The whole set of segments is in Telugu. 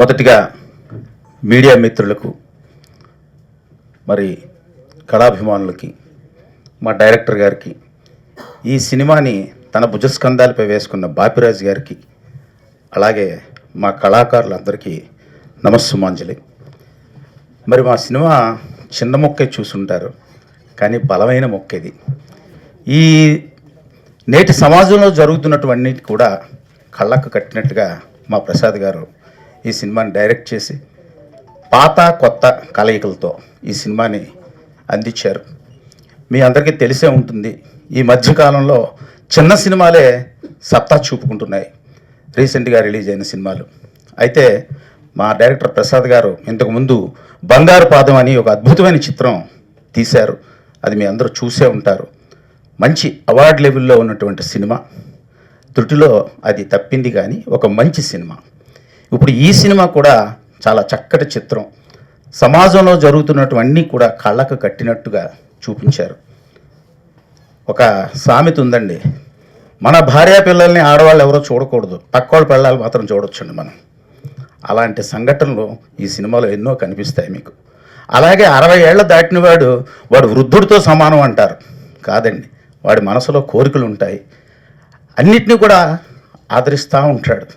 మొదటిగా మీడియా మిత్రులకు, మరి కళాభిమానులకి, మా డైరెక్టర్ గారికి, ఈ సినిమాని తన భుజస్కంధాలపై వేసుకున్న బాపిరాజు గారికి, అలాగే మా కళాకారులందరికీ నమస్సుమాంజలి. మరి మా సినిమా చిన్న మొక్కే చూసుంటారు, కానీ బలమైన మొక్క ఇది. ఈ నేటి సమాజంలో జరుగుతున్నటువంటి కూడా కళ్ళకు కట్టినట్టుగా మా ప్రసాద్ గారు ఈ సినిమాని డైరెక్ట్ చేసి పాత కొత్త కలయికలతో ఈ సినిమాని అందించారు. మీ అందరికీ తెలిసే ఉంటుంది, ఈ మధ్యకాలంలో చిన్న సినిమాలే సత్తా చూపుకుంటున్నాయి రీసెంట్గా రిలీజ్ అయిన సినిమాలు. అయితే మా డైరెక్టర్ ప్రసాద్ గారు ఇంతకుముందు బంగారు పాదం అని ఒక అద్భుతమైన చిత్రం తీశారు. అది మీ అందరూ చూసే ఉంటారు. మంచి అవార్డు లెవెల్లో ఉన్నటువంటి సినిమా. త్రుటిలో అది తప్పింది, కానీ ఒక మంచి సినిమా. ఇప్పుడు ఈ సినిమా కూడా చాలా చక్కటి చిత్రం. సమాజంలో జరుగుతున్నటువన్నీ కూడా కళ్ళకు కట్టినట్టుగా చూపించారు. ఒక సామెత ఉందండి, మన భార్యా పిల్లల్ని ఆడవాళ్ళు ఎవరో చూడకూడదు, పక్కోళ్ళ పిల్లలు మాత్రం చూడొచ్చండి మనం. అలాంటి సంఘటనలు ఈ సినిమాలో ఎన్నో కనిపిస్తాయి మీకు. అలాగే 60 ఏళ్ల దాటిన వాడు వృద్ధుడితో సమానం అంటారు. కాదండి, వాడి మనసులో కోరికలు ఉంటాయి, అన్నిటినీ కూడా ఆదరిస్తూ ఉంటాడు.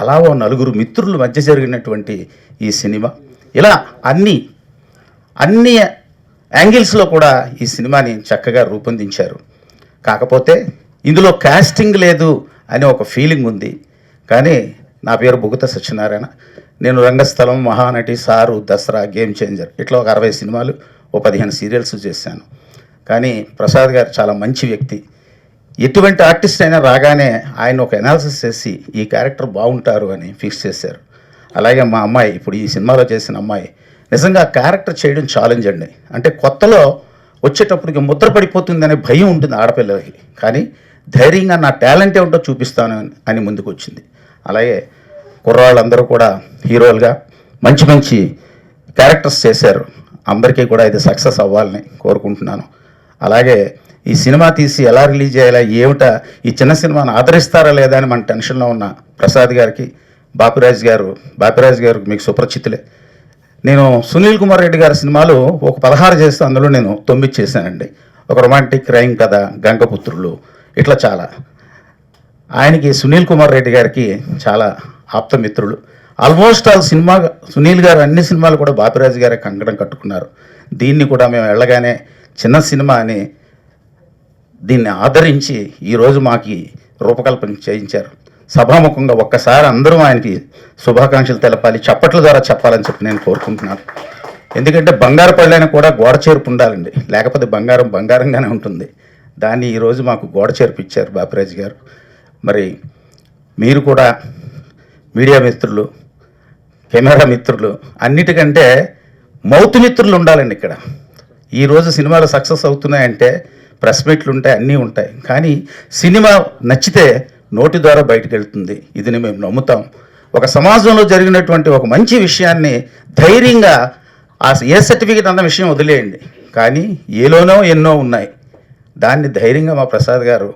అలా ఓ నలుగురు మిత్రుల మధ్య జరిగినటువంటి ఈ సినిమా. ఇలా అన్ని యాంగిల్స్లో కూడా ఈ సినిమాని చక్కగా రూపొందించారు. కాకపోతే ఇందులో కాస్టింగ్ లేదు అనే ఒక ఫీలింగ్ ఉంది. కానీ నా పేరు బుగత సత్యనారాయణ. నేను Rangasthalam, Mahanati, Sir, Dasara, Game Changer ఇట్లా ఒక 60 సినిమాలు, ఓ 15 సీరియల్స్ చేశాను. కానీ ప్రసాద్ గారు చాలా మంచి వ్యక్తి. ఎటువంటి ఆర్టిస్ట్ అయినా రాగానే ఆయన ఒక అనాలిసిస్ చేసి ఈ క్యారెక్టర్ బాగుంటారు అని ఫిక్స్ చేశారు. అలాగే మా అమ్మాయి, ఇప్పుడు ఈ సినిమాలో చేసిన అమ్మాయి, నిజంగా క్యారెక్టర్ చేయడం ఛాలెంజ్ అండి. అంటే కొత్తలో వచ్చేటప్పటికి ముద్ర పడిపోతుందనే భయం ఉంటుంది ఆడపిల్లలకి, కానీ ధైర్యంగా నా టాలెంట్ ఏమిటో చూపిస్తాను అని ముందుకు వచ్చింది. అలాగే కుర్రాళ్ళందరూ కూడా హీరోలుగా మంచి మంచి క్యారెక్టర్స్ చేశారు. అందరికీ కూడా ఇది సక్సెస్ అవ్వాలని కోరుకుంటున్నాను. అలాగే ఈ సినిమా తీసి ఎలా రిలీజ్ చేయాలా, ఏమిటా, ఈ చిన్న సినిమాను ఆదరిస్తారా లేదా అని మన టెన్షన్లో ఉన్న ప్రసాద్ గారికి, బాపిరాజు గారు మీకు సుపరిచితులే. నేను సునీల్ కుమార్ రెడ్డి గారి సినిమాలు ఒక 16 చేస్తే అందులో నేను 9 చేశానండి. ఒక రొమాంటిక్ క్రైమ్ కథ, గంగపుత్రులు, ఇట్లా చాలా. ఆయనకి సునీల్ కుమార్ రెడ్డి గారికి చాలా ఆప్తమిత్రులు. ఆల్మోస్ట్ సునీల్ గారు అన్ని సినిమాలు కూడా బాపిరాజు గారే కంకణం కట్టుకున్నారు. దీన్ని కూడా మేము వెళ్ళగానే చిన్న సినిమా అని దీన్ని ఆదరించి ఈరోజు మాకు రూపకల్పన చేయించారు. సభాముఖంగా ఒక్కసారి అందరూ ఆయనకి శుభాకాంక్షలు తెలపాలి, చప్పట్ల ద్వారా చెప్పాలని చెప్పి నేను కోరుకుంటున్నాను. ఎందుకంటే బంగారు పళ్ళైనా కూడా గోడ చేర్పు ఉండాలండి, లేకపోతే బంగారం బంగారంగానే ఉంటుంది. దాన్ని ఈరోజు మాకు గోడ చేర్పు ఇచ్చారు బాపిరాజు గారు. మరి మీరు కూడా మీడియా మిత్రులు, కెమెరా మిత్రులు, అన్నిటికంటే మౌత్ మిత్రులు ఉండాలండి ఇక్కడ. ఈరోజు సినిమాలు సక్సెస్ అవుతున్నాయంటే ప్రెస్ మీట్లు ఉంటాయి, అన్నీ ఉంటాయి, కానీ సినిమా నచ్చితే నోటి ద్వారా బయటకు వెళ్తుంది. ఇది మేము నమ్ముతాం. ఒక సమాజంలో జరిగినటువంటి ఒక మంచి విషయాన్ని ధైర్యంగా, ఏ సర్టిఫికేట్ అన్న విషయం వదిలేయండి, కానీ ఏలోనో ఎన్నో ఉన్నాయి, దాన్ని ధైర్యంగా మా ప్రసాద్ గారు,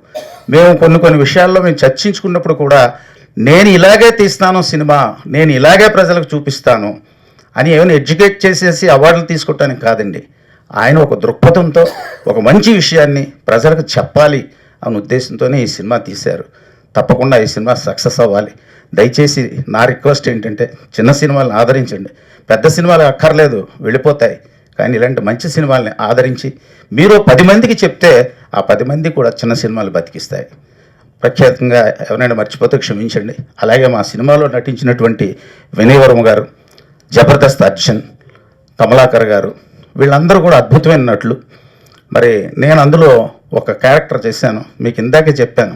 మేము కొన్ని విషయాల్లో మేము చర్చించుకున్నప్పుడు కూడా నేను ఇలాగే తీస్తాను సినిమా, నేను ఇలాగే ప్రజలకు చూపిస్తాను అని ఏమైనా ఎడ్యుకేట్ చేసేసి అవార్డులు తీసుకోవటానికి కాదండి. ఆయన ఒక దృక్పథంతో ఒక మంచి విషయాన్ని ప్రజలకు చెప్పాలి అనే ఉద్దేశంతోనే ఈ సినిమా తీశారు. తప్పకుండా ఈ సినిమా సక్సెస్ అవ్వాలి. దయచేసి నా రిక్వెస్ట్ ఏంటంటే, చిన్న సినిమాలను ఆదరించండి. పెద్ద సినిమాలు అక్కర్లేదు, వెళ్ళిపోతాయి, కానీ ఇలాంటి మంచి సినిమాలని ఆదరించి మీరు 10 మందికి చెప్తే ఆ 10 మంది కూడా చిన్న సినిమాలు బతికిస్తాయి. ప్రఖ్యాతంగా ఎవరైనా మర్చిపోతే క్షమించండి. అలాగే మా సినిమాలో నటించినటువంటి వినయ్ వర్మ గారు, జబర్దస్త్ అర్జున్, కమలాకర్ గారు, వీళ్ళందరూ కూడా అద్భుతమైన నటులు. మరి నేను అందులో ఒక క్యారెక్టర్ చేశాను. మీకు ఇందాకే చెప్పాను,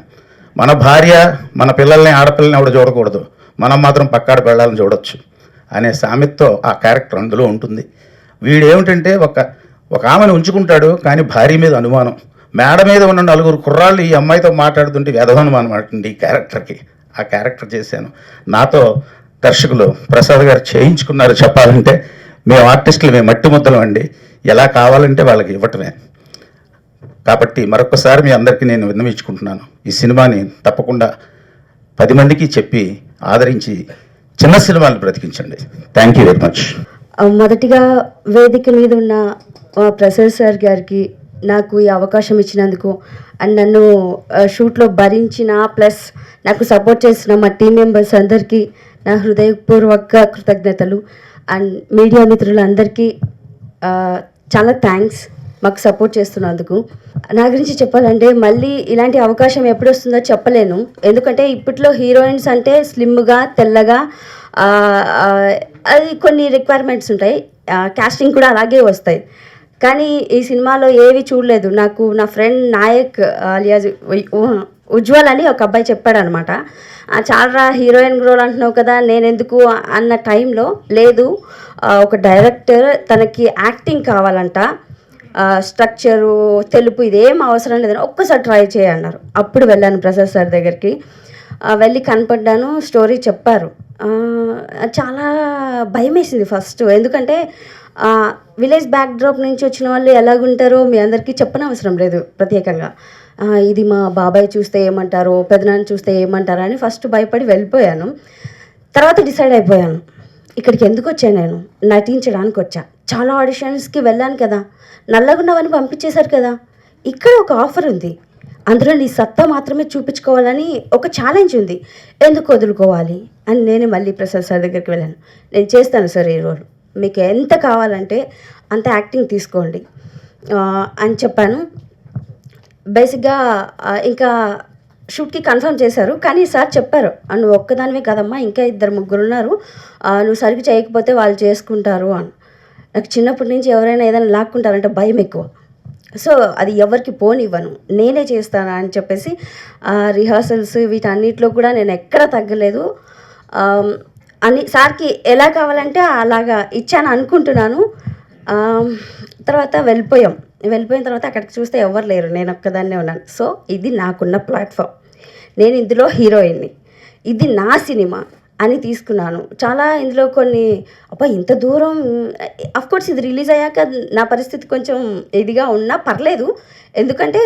మన భార్య మన పిల్లల్ని, ఆడపిల్లల్ని ఎవడ చూడకూడదు, మనం మాత్రం పక్కాడ పిల్లల్ని చూడొచ్చు అనే సామెతతో ఆ క్యారెక్టర్ అందులో ఉంటుంది. వీడేమిటంటే ఒక ఆమెను ఉంచుకుంటాడు, కానీ భార్య మీద అనుమానం. మేడ మీద ఉన్న 4 కుర్రాళ్ళు ఈ అమ్మాయితో మాట్లాడుతుంటే వ్యధవనుమానం అంటుంది ఈ క్యారెక్టర్కి. ఆ క్యారెక్టర్ చేశాను. నాతో దర్శకులు ప్రసాద్ గారు చేయించుకున్నారు. చెప్పాలంటే మేము ఆర్టిస్టులు, మేము మట్టి ముద్దలం అండి, ఎలా కావాలంటే వాళ్ళకి ఇవ్వటమే. కాబట్టి మరొకసారి మీ అందరికీ నేను విన్నవించుకుంటున్నాను, ఈ సినిమాని తప్పకుండా 10 మందికి చెప్పి ఆదరించి చిన్న సినిమాలు బ్రతికించండి. Thank you very much. మొదటిగా వేదిక మీద ఉన్న ప్రసాద్ సార్ గారికి నాకు ఈ అవకాశం ఇచ్చినందుకు అండ్ నన్ను షూట్లో భరించిన ప్లస్ నాకు సపోర్ట్ చేసిన మా టీం మెంబర్స్ అందరికీ నా హృదయపూర్వక కృతజ్ఞతలు. అండ్ మీడియా మిత్రులందరికీ చాలా థ్యాంక్స్ మాకు సపోర్ట్ చేస్తున్నందుకు. నా గురించి చెప్పాలంటే మళ్ళీ ఇలాంటి అవకాశం ఎప్పుడు వస్తుందో చెప్పలేను. ఎందుకంటే ఇప్పట్లో హీరోయిన్స్ అంటే స్లిమ్గా తెల్లగా అది కొన్ని రిక్వైర్మెంట్స్ ఉంటాయి, కాస్టింగ్ కూడా అలాగే వస్తాయి. కానీ ఈ సినిమాలో ఏవి చూడలేదు. నాకు నా ఫ్రెండ్ నాయక్ అలియాజ్ ఉజ్వల్ అని ఒక అబ్బాయి చెప్పాడు అనమాట, చాలా హీరోయిన్ రోల్ అంటున్నావు కదా నేను ఎందుకు అన్న టైంలో, లేదు ఒక డైరెక్టర్ తనకి యాక్టింగ్ కావాలంట, స్ట్రక్చరు తెలుపు ఇదేం అవసరం లేదని ఒక్కసారి ట్రై చేయన్నారు. అప్పుడు వెళ్ళాను ప్రసాద్ సార్ దగ్గరికి, వెళ్ళి కనపడ్డాను, స్టోరీ చెప్పారు. చాలా భయం వేసింది ఫస్ట్. ఎందుకంటే విలేజ్ బ్యాక్డ్రాప్ నుంచి వచ్చిన వాళ్ళు ఎలాగుంటారో మీ అందరికీ చెప్పనవసరం లేదు ప్రత్యేకంగా. ఇది మా బాబాయ్ చూస్తే ఏమంటారో, పెదనాన్న చూస్తే ఏమంటారో అని ఫస్ట్ భయపడి వెళ్ళిపోయాను. తర్వాత డిసైడ్ అయిపోయాను, ఇక్కడికి ఎందుకు వచ్చాను, నేను నటించడానికి వచ్చా. చాలా ఆడిషన్స్కి వెళ్ళాను కదా, నల్లగున్నవని పంపించేశారు కదా, ఇక్కడ ఒక ఆఫర్ ఉంది, అందులో నీ సత్తా మాత్రమే చూపించుకోవాలని ఒక ఛాలెంజ్ ఉంది, ఎందుకు వదులుకోవాలి అని నేను మళ్ళీ ప్రసాద్ సార్ దగ్గరికి వెళ్ళాను. నేను చేస్తాను సార్ ఈ రోల్, మీకు ఎంత కావాలంటే అంత యాక్టింగ్ తీసుకోండి అని చెప్పాను. బేసిక్గా ఇంకా షూట్కి కన్ఫర్మ్ చేశారు. కానీ సార్ చెప్పారు, నువ్వు ఒక్కదానివే కదమ్మా, ఇంకా 2-3 ఉన్నారు, నువ్వు సరిగ్గా చేయకపోతే వాళ్ళు చేసుకుంటారు అని. నాకు చిన్నప్పటి నుంచి ఎవరైనా ఏదైనా లాక్కుంటారంటే భయం ఎక్కువ. సో అది ఎవరికి పోనివ్వను, నేనే చేస్తాను అని చెప్పేసి రిహార్సల్స్ వీటన్నిటిలో కూడా నేను ఎక్కడ తగ్గలేదు. అని సార్కి ఎలా కావాలంటే అలాగా ఇచ్చాను అనుకుంటున్నాను. తర్వాత వెళ్ళిపోయిన తర్వాత అక్కడికి చూస్తే ఎవరు లేరు, నేను ఒక్కదాన్నే ఉన్నాను. సో ఇది నాకున్న ప్లాట్ఫామ్, నేను ఇందులో హీరోయిన్ని, ఇది నా సినిమా అని తీసుకున్నాను. చాలా ఇందులో కొన్ని ఇంత దూరం, అఫ్కోర్స్ ఇది రిలీజ్ అయ్యాక నా పరిస్థితి కొంచెం ఇదిగా ఉన్నా పర్లేదు, ఎందుకంటే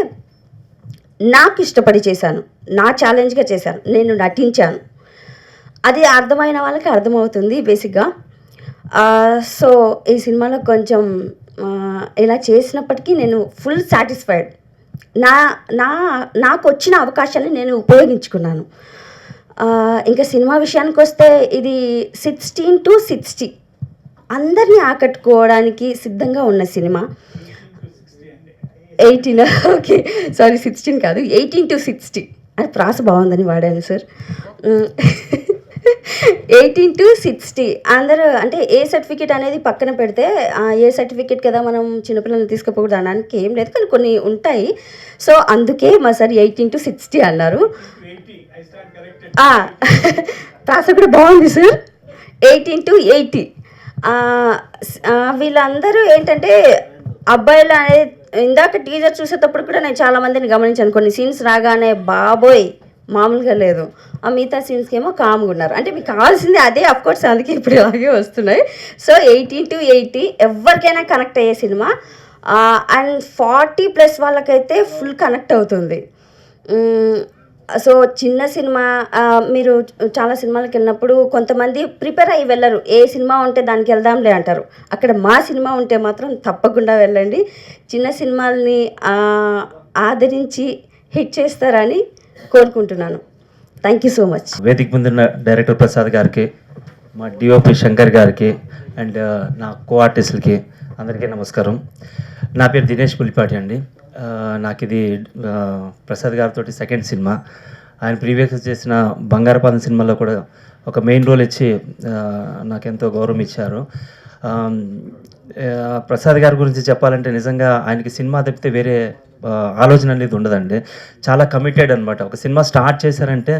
నాకు ఇష్టపడి చేశాను, నా ఛాలెంజ్గా చేశాను, నేను నటించాను, అది అర్థమైన వాళ్ళకి అర్థమవుతుంది బేసిక్గా. సో ఈ సినిమాలో కొంచెం ఇలా చేసినప్పటికీ నేను ఫుల్ సాటిస్ఫైడ్. నాకు వచ్చిన అవకాశాన్ని నేను ఉపయోగించుకున్నాను. ఇంకా సినిమా విషయానికి వస్తే ఇది 16 to 60 అందరినీ ఆకట్టుకోవడానికి సిద్ధంగా ఉన్న సినిమా. 18 ఓకే సారీ 16 కాదు, 18 to 60 అది ప్రాస బాగుందని వాడాను సార్. 18 to 60 అందరూ అంటే ఏ సర్టిఫికేట్ అనేది పక్కన పెడితే, ఏ సర్టిఫికేట్ కదా మనం చిన్నపిల్లల్ని తీసుకుపోకూడదు అనడానికి ఏం లేదు, కానీ కొన్ని ఉంటాయి. సో అందుకే మా సార్ 18 to 60 అన్నారు. ప్రాస కూడా బాగుంది సార్, 18 to 80. వీళ్ళందరూ ఏంటంటే అబ్బాయిలు అనేది, ఇందాక టీజర్ చూసేటప్పుడు కూడా నేను చాలామందిని గమనించాను, కొన్ని సీన్స్ రాగానే బాబోయ్ మామూలుగా లేదు, ఆ మిగతా సీన్స్కి ఏమో కామ్గా ఉన్నారు. అంటే మీకు కావాల్సింది అదే, అఫ్కోర్స్ అందుకే ఇప్పుడు ఇలాగే వస్తున్నాయి. సో 18 to 80 ఎవరికైనా కనెక్ట్ అయ్యే సినిమా. అండ్ 40+ వాళ్ళకైతే ఫుల్ కనెక్ట్ అవుతుంది. సో చిన్న సినిమా, మీరు చాలా సినిమాలకు వెళ్ళినప్పుడు కొంతమంది ప్రిపేర్ అయ్యి వెళ్ళరు, ఏ సినిమా ఉంటే దానికి వెళ్దాంలే అంటారు. అక్కడ మా సినిమా ఉంటే మాత్రం తప్పకుండా వెళ్ళండి, చిన్న సినిమాల్ని ఆదరించి హిట్ చేస్తారని కోరుకుంటున్నాను. Thank you so much. వేదిక ముందున్న డైరెక్టర్ ప్రసాద్ గారికి, మా డిఓపి శంకర్ గారికి అండ్ నా కో ఆర్టిస్టులకి అందరికీ నమస్కారం. నా పేరు దినేష్ పులిపాటి అండి. నాకు ఇది ప్రసాద్ గారితో సెకండ్ సినిమా. ఆయన ప్రీవియస్ చేసిన బంగారపాదం సినిమాలో కూడా ఒక మెయిన్ రోల్ ఇచ్చి నాకెంతో గౌరవం ఇచ్చారు. ప్రసాద్ గారి గురించి చెప్పాలంటే నిజంగా ఆయనకి సినిమా తప్పితే వేరే ఆలోచన అనేది ఉండదండి. చాలా కమిటెడ్ అనమాట. ఒక సినిమా స్టార్ట్ చేశారంటే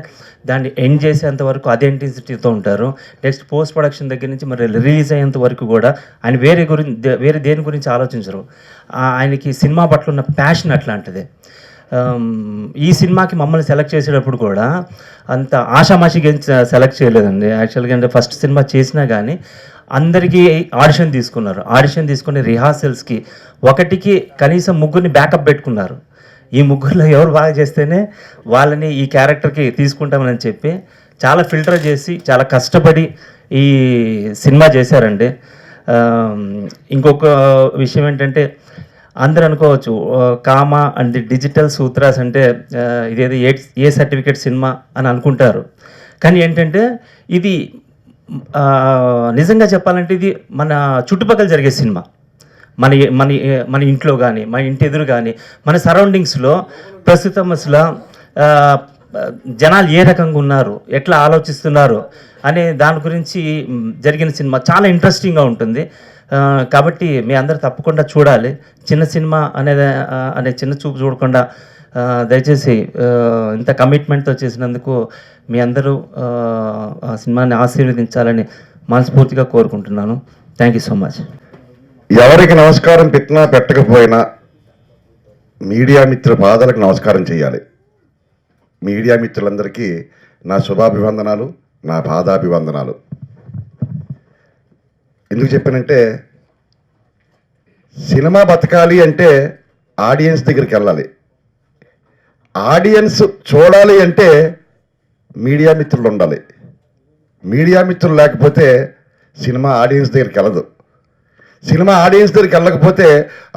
దాన్ని ఎండ్ చేసేంత వరకు అదే ఇంటెన్సిటీతో ఉంటారు. నెక్స్ట్ పోస్ట్ ప్రొడక్షన్ దగ్గర నుంచి మరి రిలీజ్ అయ్యేంత వరకు కూడా ఆయన వేరే దేని గురించి ఆలోచించరు. ఆయనకి సినిమా పట్ల ఉన్న ప్యాషన్ అట్లాంటిది. ఈ సినిమాకి మమ్మల్ని సెలెక్ట్ చేసేటప్పుడు కూడా అంత ఆషామాషిగా సెలెక్ట్ చేయలేదండి. యాక్చువల్గా అంటే ఫస్ట్ సినిమా చేసినా కానీ అందరికీ ఆడిషన్ తీసుకున్నారు. ఆడిషన్ తీసుకుని రిహార్సల్స్కి ఒకటికి కనీసం 3 బ్యాకప్ పెట్టుకున్నారు. ఈ 3లో ఎవరు బాగా చేస్తేనే వాళ్ళని ఈ క్యారెక్టర్కి తీసుకుంటామని చెప్పి చాలా ఫిల్టర్ చేసి చాలా కష్టపడి ఈ సినిమా చేశారండి. ఇంకొక విషయం ఏంటంటే అందరూ అనుకోవచ్చు కామా అండ్ డిజిటల్ సూత్రాస్ అంటే ఇదేదో ఏ సర్టిఫికేట్ సినిమా అని అనుకుంటారు. కానీ ఏంటంటే ఇది నిజంగా చెప్పాలంటే ఇది మన చుట్టుపక్కల జరిగే సినిమా. మన మన మన ఇంట్లో కానీ మన ఇంటి ఎదురు కానీ మన సరౌండింగ్స్లో ప్రస్తుతం అసలు జనాలు ఏ రకంగా ఉన్నారు, ఎట్లా ఆలోచిస్తున్నారు అనే దాని గురించి జరిగిన సినిమా చాలా ఇంట్రెస్టింగ్గా ఉంటుంది. కాబట్టి మీ అందరూ తప్పకుండా చూడాలి. చిన్న సినిమా అనే చిన్న చూపు చూడకుండా దయచేసి ఇంత కమిట్మెంట్తో చేసినందుకు మీ అందరూ ఆ సినిమాని ఆశీర్వదించాలని మనస్ఫూర్తిగా కోరుకుంటున్నాను. Thank you so much. ఎవరికి నమస్కారం పెట్టినా పెట్టకపోయినా మీడియా మిత్రుల పాదాలకు నమస్కారం చేయాలి. మీడియా మిత్రులందరికీ నా శుభాభివందనాలు, నా పాదాభివందనాలు. ఎందుకు చెప్పానంటే సినిమా బతకాలి అంటే ఆడియన్స్ దగ్గరికి వెళ్ళాలి. ఆడియన్స్ చూడాలి అంటే మీడియా మిత్రులు ఉండాలి. మీడియా మిత్రులు లేకపోతే సినిమా ఆడియన్స్ దగ్గరికి వెళ్ళదు. సినిమా ఆడియన్స్ దగ్గరికి వెళ్ళకపోతే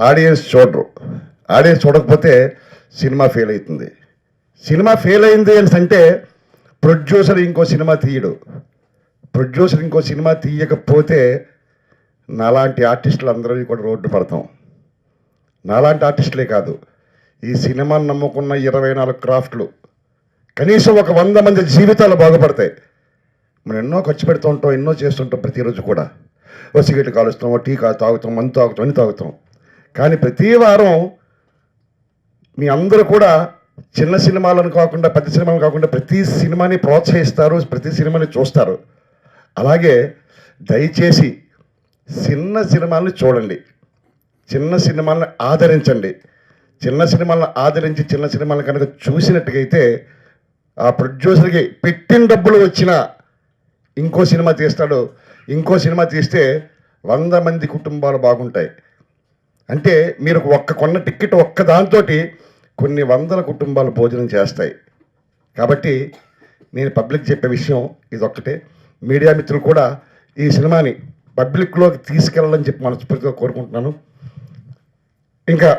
ఆడియన్స్ చూడరు. ఆడియన్స్ చూడకపోతే సినిమా ఫెయిల్ అవుతుంది. సినిమా ఫెయిల్ అయింది అని అంటే ప్రొడ్యూసర్ ఇంకో సినిమా తీయడు. ప్రొడ్యూసర్ ఇంకో సినిమా తీయకపోతే నాలాంటి ఆర్టిస్టులు అందరూ కూడా రోడ్డు పడతాం. నాలాంటి ఆర్టిస్టులే కాదు, ఈ సినిమాను నమ్ముకున్న 24 క్రాఫ్ట్లు కనీసం ఒక 100 మంది జీవితాలు బాగుపడతాయి. మనం ఎన్నో ఖర్చు పెడుతూ ఉంటాం, ఎన్నో చేస్తుంటాం. ప్రతిరోజు కూడా ఓ సిగరెట్ కాలుస్తాం, ఓ టీ తాగుతాం, మందు తాగుతాం, అన్ని తాగుతాం. కానీ ప్రతి వారం మీ అందరూ కూడా చిన్న సినిమాలను కాకుండా పెద్ద సినిమాలు కాకుండా ప్రతి సినిమాని ప్రోత్సహిస్తారు, ప్రతి సినిమాని చూస్తారు. అలాగే దయచేసి చిన్న సినిమాలని చూడండి, చిన్న సినిమాలను ఆదరించండి. చిన్న సినిమాలను ఆదరించి చిన్న సినిమాలను కనుక చూసినట్టుగైతే ఆ ప్రొడ్యూసర్కి పెట్టిన డబ్బులు వచ్చినా ఇంకో సినిమా తీస్తాడు. ఇంకో సినిమా తీస్తే 100 మంది కుటుంబాలు బాగుంటాయి. అంటే మీరు కొన్న టికెట్ ఒక్క దాంతో కొన్ని వందల కుటుంబాలు భోజనం చేస్తాయి. కాబట్టి నేను పబ్లిక్ చెప్పే విషయం ఇదొక్కటే. మీడియా మిత్రులు కూడా ఈ సినిమాని పబ్లిక్లోకి తీసుకెళ్ళాలని చెప్పి మనస్ఫూర్తిగా కోరుకుంటున్నాను. ఇంకా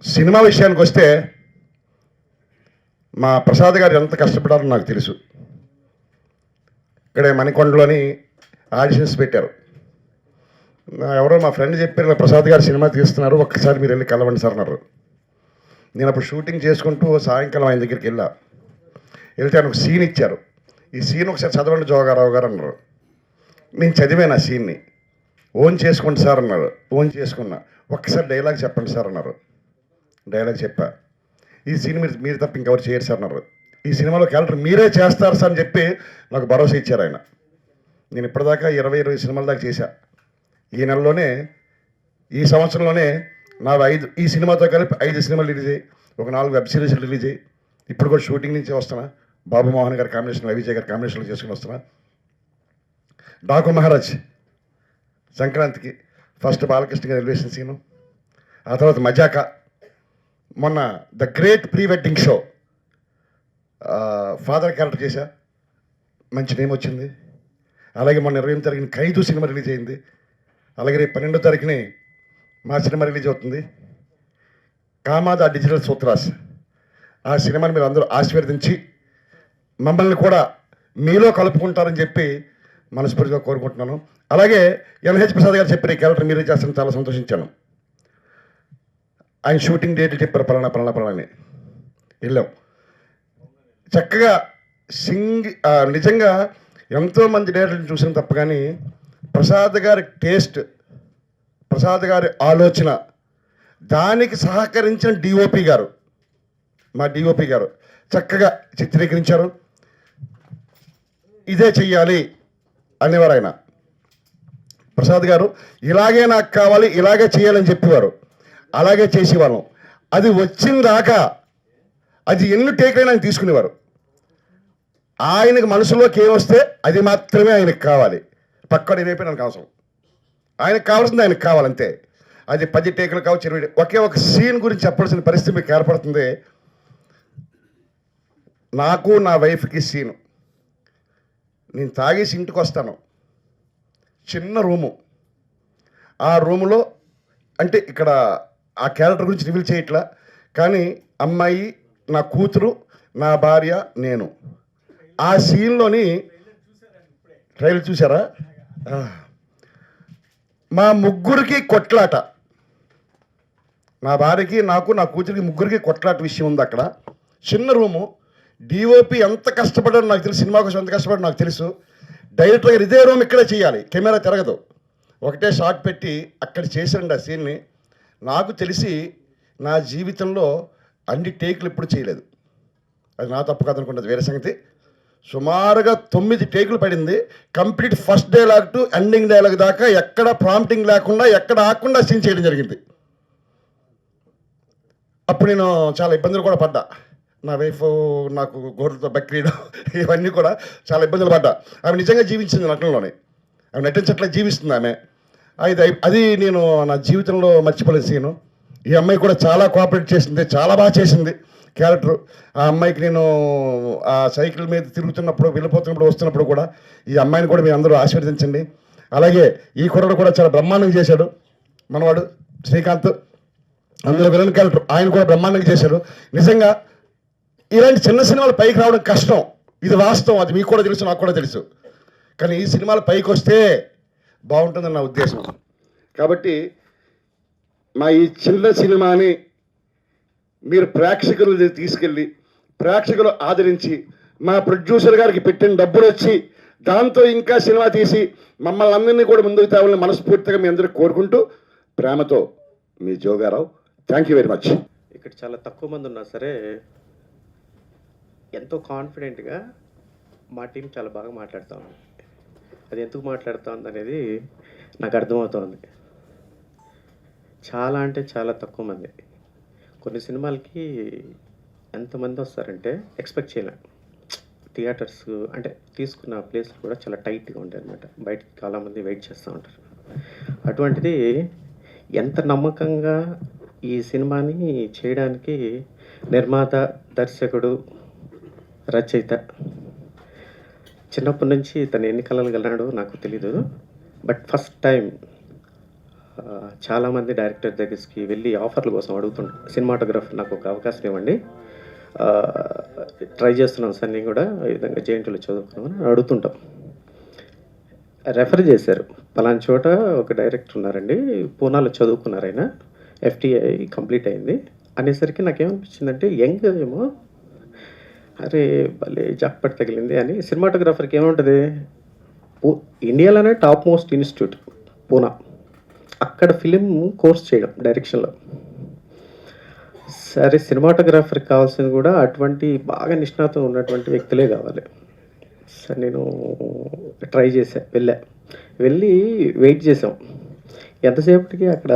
సినిమా విషయానికి వస్తే మా ప్రసాద్ గారు ఎంత కష్టపడారో నాకు తెలుసు. ఇక్కడే మణికొండలోని ఆడిషన్స్ పెట్టారు. ఎవరో మా ఫ్రెండ్ చెప్పారు, ప్రసాద్ గారు సినిమా తీస్తున్నారు, ఒక్కసారి మీరు వెళ్ళి కలవండి సార్ అన్నారు. నేను అప్పుడు షూటింగ్ చేసుకుంటూ సాయంకాలం ఆయన దగ్గరికి వెళ్తే ఆయన ఒక సీన్ ఇచ్చారు. ఈ సీన్ ఒకసారి చదవండి జోగారావు గారు అన్నారు. నేను చదివాను ఆ సీన్ని. ఓన్ చేసుకోండి సార్ అన్నారు. ఓన్ చేసుకున్నా. ఒక్కసారి డైలాగ్ చెప్పండి సార్ అన్నారు. డైలాగ్ చెప్పా. ఈ సీన్ మీరు తప్ప ఇంకెవరు చేయరు సార్ అన్నారు. ఈ సినిమాలో క్యారెక్టర్ మీరే చేస్తారు సార్ అని చెప్పి నాకు భరోసా ఇచ్చారు ఆయన. నేను ఇప్పటిదాకా 20 సినిమాల దాకా చేశా. ఈ నెలలోనే, ఈ సంవత్సరంలోనే నాకు 5 ఈ సినిమాతో కలిపి 5 సినిమాలు రిలీజ్ అయ్యి, ఒక 4 వెబ్ సిరీస్లు రిలీజ్ అయ్యి, ఇప్పుడు కూడా షూటింగ్ నుంచి వస్తున్నా. బాబు మోహన్ గారి కాంబినేషన్, రవిజయ్ గారి కాంబినేషన్లో చేసుకుని వస్తున్నా. డాకు మహారాజ్ సంక్రాంతికి ఫస్ట్ బాలకృష్ణ గారి ఎలివేషన్ సీను, ఆ తర్వాత మజాకా, మొన్న the great pre wedding show father character చేశా, మంచి నేమ్ వచ్చింది. అలాగే మొన్న 28వ తారీఖున ఖైదు సినిమా రిలీజ్ అయింది. అలాగే రేపు 12వ తారీఖుని మా సినిమా రిలీజ్ అవుతుంది, కామాద డిజిటల్ సూత్రాస్. ఆ సినిమాని మీరు అందరూ ఆశీర్వదించి మమ్మల్ని కూడా మీలో కలుపుకుంటారని చెప్పి మనస్ఫూర్తిగా కోరుకుంటున్నాను. అలాగే ఎన్హెచ్ ప్రసాద్ గారు చెప్పిన ఈ క్యారెక్టర్ మీరే చేస్తారని చాలా సంతోషించాను. ఆయన షూటింగ్ డేట్లు చెప్పారు, పలానా వెళ్ళాం. చక్కగా నిజంగా ఎంతోమంది డైరెక్టర్ని చూసిన తప్ప కానీ ప్రసాద్ గారి టేస్ట్, ప్రసాద్ గారి ఆలోచన, దానికి సహకరించిన డిఓపి గారు, మా డిఓపి గారు చక్కగా చిత్రీకరించారు. ఇదే చెయ్యాలి అనేవారు ఆయన. ప్రసాద్ గారు ఇలాగే నాకు కావాలి, ఇలాగే చేయాలని చెప్పేవారు, అలాగే చేసేవాళ్ళం. అది వచ్చిందాకా అది ఎన్ని టేక్లైనా ఆయన తీసుకునేవారు. ఆయనకు మనసులోకి ఏమొస్తే అది మాత్రమే ఆయనకు కావాలి. పక్కన ఏమైపోయి నాకు అవసరం, ఆయనకు కావాల్సింది ఆయనకు కావాలంతే. అది 10 టేకులు కావచ్చు, 20. ఒకే ఒక సీన్ గురించి చెప్పాల్సిన పరిస్థితి మీకు ఏర్పడుతుంది. నాకు నా వైఫ్కి సీను నేను తాగేసి ఇంటికి వస్తాను, చిన్న రూము, ఆ రూములో అంటే ఇక్కడ ఆ క్యారెక్టర్ గురించి రివీల్ చేయట్లా, కానీ అమ్మాయి, నా కూతురు, నా భార్య, నేను ఆ సీన్లోని ట్రైలర్ చూసారా? మా ముగ్గురికి కొట్లాట, నా భార్యకి, నాకు, నా కూతురికి ముగ్గురికి కొట్లాట విషయం ఉంది అక్కడ. చిన్న రూము, డిఓపి ఎంత కష్టపడ్డాడో నాకు తెలుసు, సినిమా కోసం ఎంత కష్టపడ్డాడో నాకు తెలుసు. డైరెక్టర్ గారు ఇదే రూమ్ ఇక్కడే చేయాలి, కెమెరా తిరగదు, ఒకటే షాట్ పెట్టి అక్కడ చేశారండి ఆ సీన్ని. నాకు తెలిసి నా జీవితంలో అన్ని టేకులు ఎప్పుడు చేయలేదు, అది నా తప్పు కాదనుకుంటుంది, వేరే సంగతి. సుమారుగా 9 టేకులు పడింది, complete first dialogue to ending dialogue దాకా ఎక్కడ ప్రాంప్టింగ్ లేకుండా, ఎక్కడ ఆకుండా సీన్ చేయడం జరిగింది. అప్పుడు నేను చాలా ఇబ్బందులు కూడా పడ్డా, నా వైఫ్ నాకు గోర్లతో బక్రీడు ఇవన్నీ కూడా చాలా ఇబ్బందులు పడ్డా. ఆమె నిజంగా జీవించింది నటనలోనే, ఆమె నటించట్లా జీవిస్తుంది ఆమె. అది నేను నా జీవితంలో మర్చిపోలేదు సీను. ఈ అమ్మాయి కూడా చాలా కోఆపరేట్ చేసింది, చాలా బాగా చేసింది క్యారెక్టర్. ఆ అమ్మాయికి నేను ఆ సైకిల్ మీద తిరుగుతున్నప్పుడు, వెళ్ళిపోతున్నప్పుడు, వస్తున్నప్పుడు కూడా ఈ అమ్మాయిని కూడా మీరు అందరూ ఆశీర్వదించండి. అలాగే ఈ కుర్రాడు కూడా చాలా బ్రహ్మాండంగా చేశాడు, మనవాడు శ్రీకాంత్, అందులో విలన్ క్యారెక్టర్ ఆయన కూడా బ్రహ్మాండంగా చేశాడు. నిజంగా ఇలాంటి చిన్న సినిమాలు పైకి రావడం కష్టం, ఇది వాస్తవం, అది మీకు కూడా తెలుసు, నాకు కూడా తెలుసు. కానీ ఈ సినిమాలు పైకి వస్తే బాగుంటుందని నా ఉద్దేశం. కాబట్టి మా ఈ చిన్న సినిమాని మీరు ప్రేక్షకులు తీసుకెళ్ళి, ప్రేక్షకులు ఆదరించి, మా ప్రొడ్యూసర్ గారికి పెట్టిన డబ్బులు వచ్చి దాంతో ఇంకా సినిమా తీసి మమ్మల్ని అందరినీ కూడా ముందుకు తేవాలని మనస్ఫూర్తిగా మీ అందరికీ కోరుకుంటూ, ప్రేమతో మీ Jogarao. Thank you very much. ఇక్కడ చాలా తక్కువ మంది ఉన్నా సరే ఎంతో కాన్ఫిడెంట్గా మా టీం చాలా బాగా మాట్లాడుతూ ఉంది. అది ఎందుకు మాట్లాడుతూ ఉంది అనేది నాకు అర్థమవుతోంది. చాలా అంటే చాలా తక్కువ మంది. కొన్ని సినిమాలకి ఎంతమంది వస్తారంటే ఎక్స్పెక్ట్ చేయలేం. థియేటర్స్ అంటే తీసుకున్న ప్లేస్లు కూడా చాలా టైట్గా ఉంటాయి అన్నమాట, బయటకి చాలామంది వెయిట్ చేస్తూ ఉంటారు. అటువంటిది ఎంత నమ్మకంగా ఈ సినిమాని చేయడానికి నిర్మాత, దర్శకుడు, రచయిత, చిన్నప్పటి నుంచి తను ఎన్ని కళలు గలనాడో నాకు తెలీదు, బట్ ఫస్ట్ టైం చాలామంది డైరెక్టర్ దగ్గరికి వెళ్ళి ఆఫర్ల కోసం అడుగుతుంటాం, సినిమాటోగ్రాఫర్ నాకు ఒక అవకాశం ఇవ్వండి, ట్రై చేస్తున్నాను సార్, నేను కూడా ఈ విధంగా జేఎన్టీలో చదువుకున్నామని అడుగుతుంటాం. రెఫర్ చేశారు, పలానా చోట ఒక డైరెక్టర్ ఉన్నారండి, పూనాలో చదువుకున్నారు, ఆయన FTI కంప్లీట్ అయింది అనేసరికి నాకేమనిపించిందంటే, యంగ్ ఏమో, అరే భలే జాక్పట్ తగిలింది అని. సినిమాటోగ్రాఫర్కి ఏముంటుంది, ఇండియాలోనే టాప్ మోస్ట్ ఇన్స్టిట్యూట్ పూనా, అక్కడ ఫిలిం కోర్స్ చేయడం డైరెక్షన్లో. సరే సినిమాటోగ్రాఫర్కి కావాల్సింది కూడా అటువంటి బాగా నిష్ణాతం ఉన్నటువంటి వ్యక్తులే కావాలి. సరే నేను ట్రై చేశా, వెళ్ళి వెయిట్ చేసాం. ఎంతసేపటికి అక్కడ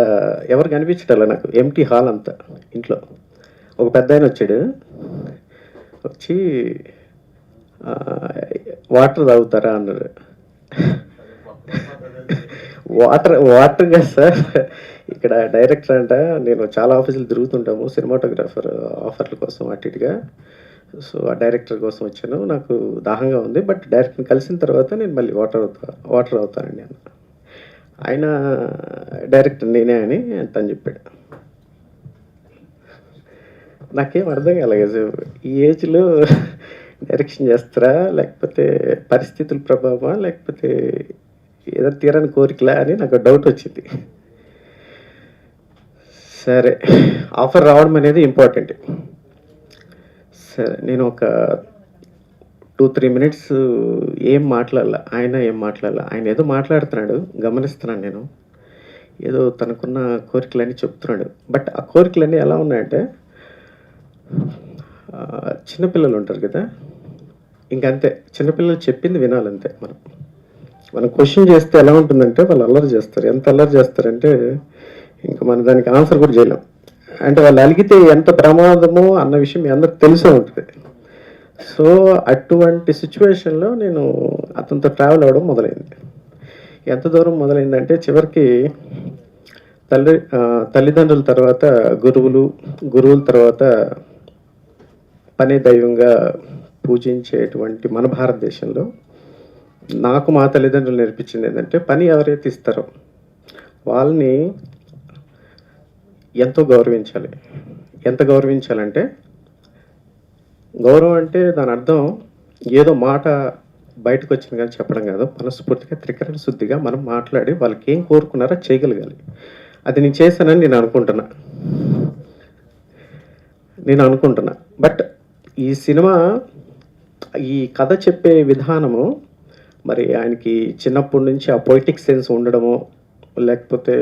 ఎవరు కనిపించటల్లా నాకు, ఎంటీ హాల్ అంతా. ఇంట్లో ఒక పెద్ద ఆయన వచ్చి వాటర్ తాగుతారా అన్నారు. వాటర్ కదా సార్, ఇక్కడ డైరెక్టర్ అంట, నేను చాలా ఆఫీసులు తిరుగుతుంటాము సినిమాటోగ్రాఫర్ ఆఫర్ల కోసం అటు ఇటుగా, సో ఆ డైరెక్టర్ కోసం వచ్చాను, నాకు దాహంగా ఉంది, బట్ డైరెక్టర్ని కలిసిన తర్వాత నేను మళ్ళీ వాటర్ అవుతానండి అన్న. ఆయన డైరెక్టర్ నేనే అని తను చెప్పాడు. నాకేం అర్థం కాలేదు, ఈ ఏజ్లో డైరెక్షన్ చేస్తారా, లేకపోతే పరిస్థితుల ప్రభావమా, లేకపోతే ఏదో తీరని కోరికలా అని నాకు డౌట్ వచ్చింది. సరే ఆఫర్ రావడం అనేది ఇంపార్టెంట్. సరే నేను ఒక 2-3 మినిట్స్ ఏం మాట్లాడాల, ఆయన ఏదో మాట్లాడుతున్నాడు, గమనిస్తున్నాను నేను, ఏదో తనకున్న కోరికలన్నీ చెప్తున్నాడు. బట్ ఆ కోరికలన్నీ ఎలా ఉన్నాయంటే, చిన్నపిల్లలు ఉంటారు కదా, ఇంకంతే, చిన్నపిల్లలు చెప్పింది వినాలంతే. మనం క్వశ్చన్ చేస్తే ఎలా ఉంటుందంటే, వాళ్ళు అల్లరి చేస్తారు. ఎంత అల్లరి చేస్తారంటే ఇంకా మనం దానికి ఆన్సర్ కూడా చేయలేం. అంటే వాళ్ళు అలిగితే ఎంత ప్రమాదమో అన్న విషయం మీ అందరికి తెలిసే ఉంటుంది. సో అటువంటి సిచ్యువేషన్లో నేను అతనితో ట్రావెల్ అవ్వడం మొదలైంది. ఎంత దూరం మొదలైందంటే, చివరికి తల్లిదండ్రుల తర్వాత గురువుల తర్వాత పనే దైవంగా పూజించేటువంటి మన భారతదేశంలో నాకు మా తల్లిదండ్రులు నేర్పించింది ఏంటంటే పని ఎవరైతే ఇస్తారో వాళ్ళని ఎంతో గౌరవించాలి. ఎంత గౌరవించాలంటే, గౌరవం అంటే దాని అర్థం ఏదో మాట బయటకు వచ్చింది కానీ చెప్పడం కాదు. మనస్ఫూర్తిగా త్రికరణ శుద్ధిగా మనం మాట్లాడి వాళ్ళకి ఏం కోరుకున్నారో చేయగలగాలి. అది నేను చేశానని నేను అనుకుంటున్నా. బట్ ఈ సినిమా ఈ కథ చెప్పే విధానము మరి ఆయనకి చిన్నప్పటి నుంచి ఆ పొయిటిక్ సెన్స్ ఉండడమో, లేకపోతే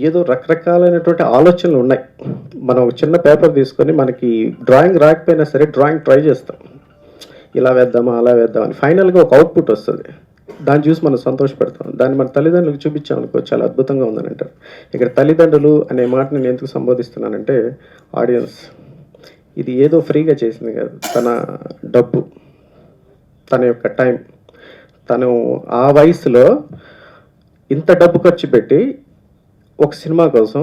ఏదో రకరకాలైనటువంటి ఆలోచనలు ఉన్నాయి. మనం ఒక చిన్న పేపర్ తీసుకొని మనకి డ్రాయింగ్ రాకపోయినా సరే డ్రాయింగ్ ట్రై చేస్తాం, ఇలా వేద్దామా అలా వేద్దామని. ఫైనల్గా ఒక అవుట్పుట్ వస్తుంది, దాన్ని చూసి మనం సంతోషపడతాం. దాన్ని మన తల్లిదండ్రులకు చూపించామనుకో చాలా అద్భుతంగా ఉందని అంటారు. ఇక్కడ తల్లిదండ్రులు అనే మాట నేను ఎందుకు సంబోధిస్తున్నానంటే, ఆడియన్స్ ఇది ఏదో ఫ్రీగా చేసింది కాదు. తన డబ్బు, తన యొక్క టైం, తను ఆ వయసులో ఇంత డబ్బు ఖర్చు పెట్టి ఒక సినిమా కోసం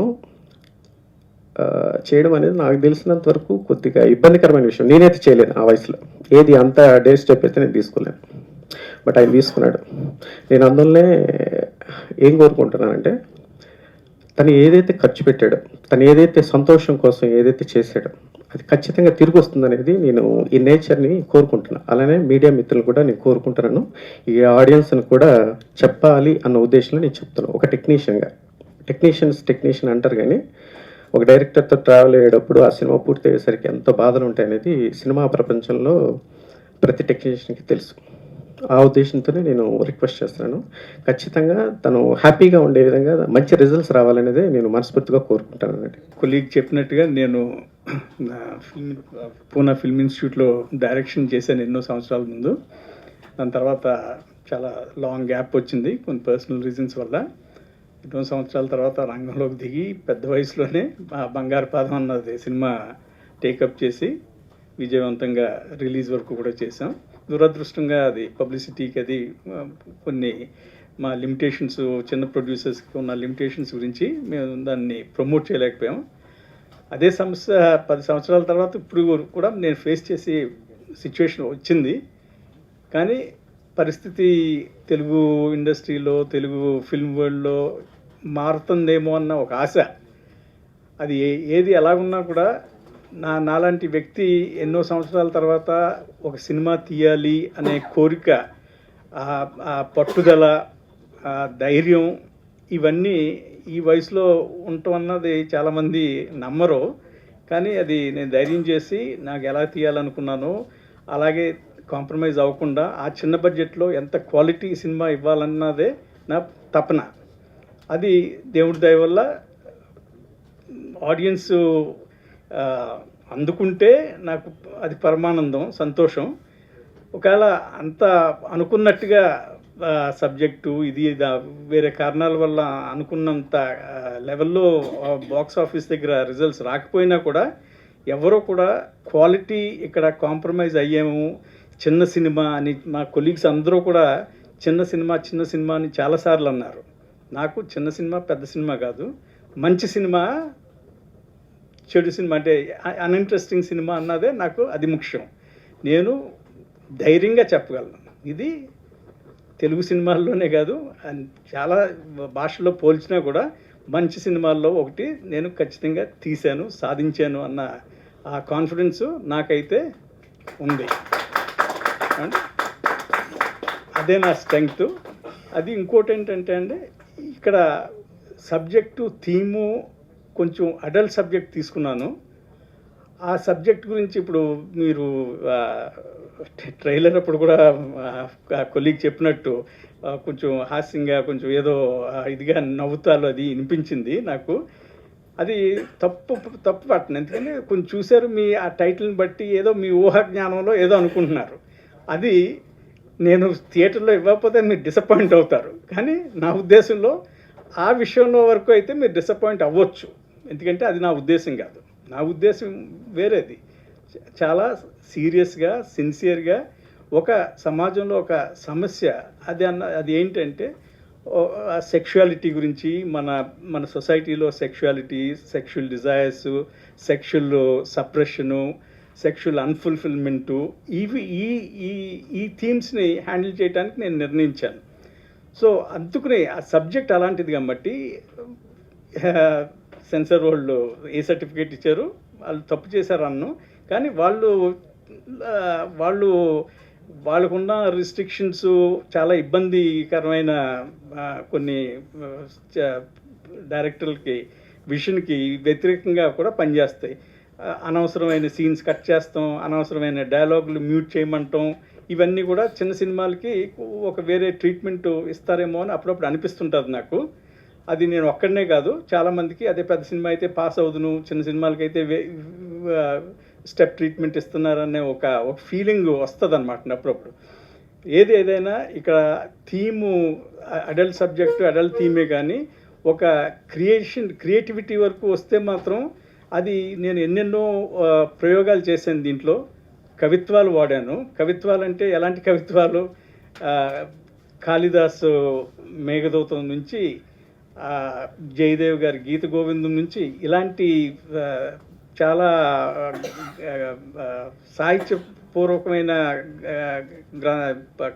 చేయడం అనేది నాకు తెలిసినంత వరకు కొద్దిగా ఇబ్బందికరమైన విషయం. నేనైతే చేయలేను ఆ వయసులో, ఏది అంత డే స్టెప్ అయితే నేను తీసుకోలేను. బట్ ఆయన తీసుకున్నాడు. నేను అందులోనే ఏం కోరుకుంటున్నానంటే, తను ఏదైతే ఖర్చు పెట్టాడో, తను ఏదైతే సంతోషం కోసం ఏదైతే చేశాడో అది ఖచ్చితంగా తిరిగి వస్తుందనేది నేను ఈ నేచర్ని కోరుకుంటున్నాను. అలానే మీడియా మిత్రులు కూడా నేను కోరుకుంటున్నాను. ఈ ఆడియన్స్ని కూడా చెప్పాలి అన్న ఉద్దేశంలో నేను చెప్తున్నాను. ఒక టెక్నీషియన్గా, టెక్నీషియన్ అంటారు కానీ ఒక డైరెక్టర్తో ట్రావెల్ అయ్యేటప్పుడు ఆ సినిమా పూర్తి అయ్యేసరికి ఎంతో బాధలు ఉంటాయనేది సినిమా ప్రపంచంలో ప్రతి టెక్నీషియన్కి తెలుసు. ఆ ఉద్దేశంతోనే నేను రిక్వెస్ట్ చేస్తున్నాను. ఖచ్చితంగా తను హ్యాపీగా ఉండే విధంగా మంచి రిజల్ట్స్ రావాలనేదే నేను మనస్ఫూర్తిగా కోరుకుంటానండి. కొలీగ్ చెప్పినట్టుగా నేను పూనా ఫిల్మ్ ఇన్స్టిట్యూట్లో డైరెక్షన్ చేశాను ఎన్నో సంవత్సరాల ముందు. దాని తర్వాత చాలా లాంగ్ గ్యాప్ వచ్చింది కొన్ని పర్సనల్ రీజన్స్ వల్ల. ఎన్నో సంవత్సరాల తర్వాత రంగంలోకి దిగి పెద్ద వయసులోనే బంగారు పాదం అన్నది సినిమా టేకప్ చేసి విజయవంతంగా రిలీజ్ వరకు కూడా చేసాం. దురదృష్టంగా అది పబ్లిసిటీకి అది కొన్ని మా లిమిటేషన్స్, చిన్న ప్రొడ్యూసర్స్కి ఉన్న లిమిటేషన్స్ గురించి మేము దాన్ని ప్రమోట్ చేయలేకపోయాం. అదే సమస్య 10 సంవత్సరాల తర్వాత ఇప్పుడు కూడా నేను ఫేస్ చేసే సిచ్యువేషన్ వచ్చింది. కానీ పరిస్థితి తెలుగు ఇండస్ట్రీలో, తెలుగు ఫిల్మ్ వరల్డ్లో మారుతుందేమో అన్న ఒక ఆశ. అది ఏది ఎలాగున్నా కూడా నాలాంటి వ్యక్తి ఎన్నో సంవత్సరాల తర్వాత ఒక సినిమా తీయాలి అనే కోరిక, ఆ పట్టుదల, ఆ ధైర్యం, ఇవన్నీ ఈ వయసులో ఉండటం అన్నది చాలామంది నమ్మరు. కానీ అది నేను ధైర్యం చేసి నాకు ఎలా తీయాలనుకున్నానో అలాగే కాంప్రమైజ్ అవ్వకుండా ఆ చిన్న బడ్జెట్లో ఎంత క్వాలిటీ సినిమా ఇవ్వాలన్నదే నా తపన. అది దేవుడి దయ వల్ల ఆడియన్స్ అందుకుంటే నాకు అది పరమానందం, సంతోషం. ఒకవేళ అంత అనుకున్నట్టుగా సబ్జెక్టు ఇది వేరే కారణాల వల్ల అనుకున్నంత లెవెల్లో బాక్స్ ఆఫీస్ దగ్గర రిజల్ట్స్ రాకపోయినా కూడా ఎవరో కూడా క్వాలిటీ ఇక్కడ కాంప్రమైజ్ అయ్యాము, చిన్న సినిమా అని మా కొలీగ్స్ అందరూ కూడా చిన్న సినిమా అని చాలాసార్లు అన్నారు. నాకు చిన్న సినిమా పెద్ద సినిమా కాదు, మంచి సినిమా చెడు సినిమా అంటే అన్ఇంట్రెస్టింగ్ సినిమా అన్నదే నాకు అది ముఖ్యం. నేను ధైర్యంగా చెప్పగలను, ఇది తెలుగు సినిమాల్లోనే కాదు చాలా భాషల్లో పోల్చినా కూడా మంచి సినిమాల్లో ఒకటి నేను ఖచ్చితంగా తీశాను, సాధించాను అన్న ఆ కాన్ఫిడెన్స్ నాకైతే ఉంది. అదే నా స్ట్రెంగ్త్. అది ఇంకోటి ఏంటంటే అండి, ఇక్కడ సబ్జెక్టు థీము కొంచెం అడల్ట్ సబ్జెక్ట్ తీసుకున్నాను. ఆ సబ్జెక్ట్ గురించి ఇప్పుడు మీరు ట్రైలర్ అప్పుడు కూడా కొలీగ్ చెప్పినట్టు కొంచెం హాస్యంగా, కొంచెం ఏదో ఇదిగా నవ్వుతాలు అది వినిపించింది నాకు. అది తప్పు పట్టను, ఎందుకంటే కొంచెం చూశారు మీ ఆ టైటిల్ని బట్టి ఏదో మీ ఊహా జ్ఞానంలో ఏదో అనుకుంటున్నారు. అది నేను థియేటర్లో ఇవ్వకపోతే మీరు డిసప్పాయింట్ అవుతారు. కానీ నా ఉద్దేశంలో ఆ విషయంలో వరకు అయితే మీరు డిసప్పాయింట్ అవ్వచ్చు, ఎందుకంటే అది నా ఉద్దేశం కాదు. నా ఉద్దేశం వేరేది. చాలా సీరియస్గా, సిన్సియర్గా ఒక సమాజంలో ఒక సమస్య అది ఏంటంటే సెక్షువాలిటీ గురించి, మన సొసైటీలో sexuality, sexual desires, sexual suppression, sexual unfulfilment ఇవి ఈ థీమ్స్ని హ్యాండిల్ చేయడానికి నేను నిర్ణయించాను. సో అందుకనే ఆ సబ్జెక్ట్ అలాంటిది కాబట్టి సెన్సార్ వాళ్ళు ఏ సర్టిఫికేట్ ఇచ్చారు, వాళ్ళు తప్పు చేశారు అన్ను. కానీ వాళ్ళకున్న రిస్ట్రిక్షన్స్ చాలా ఇబ్బందికరమైన కొన్ని డైరెక్టర్లకి విషన్కి వ్యతిరేకంగా కూడా పనిచేస్తాయి. అనవసరమైన సీన్స్ కట్ చేస్తాం, అనవసరమైన డైలాగులు మ్యూట్ చేయమంటాం, ఇవన్నీ కూడా చిన్న సినిమాలకి ఒక వేరే ట్రీట్మెంట్ ఇస్తారేమో అని అప్పుడప్పుడు అనిపిస్తుంటుంది నాకు. అది నేను ఒక్కడనే కాదు, చాలామందికి అదే పెద్ద సినిమా అయితే పాస్ అవుదును, చిన్న సినిమాలకి అయితే స్టెప్ ట్రీట్మెంట్ ఇస్తున్నారనే ఒక ఫీలింగ్ వస్తుంది అనమాట అప్పుడప్పుడు. ఏదైనా ఇక్కడ థీము అడల్ట్ సబ్జెక్టు అడల్ట్ థీమే, కానీ ఒక క్రియేటివిటీ వరకు వస్తే మాత్రం అది నేను ఎన్నెన్నో ప్రయోగాలు చేశాను. దీంట్లో కవిత్వాలు వాడాను. కవిత్వాలు అంటే ఎలాంటి కవిత్వాలు, కాళిదాసు మేఘదూతం నుంచి జయదేవ్ గారి గీత గోవిందం నుంచి ఇలాంటి చాలా సాహిత్యపూర్వకమైన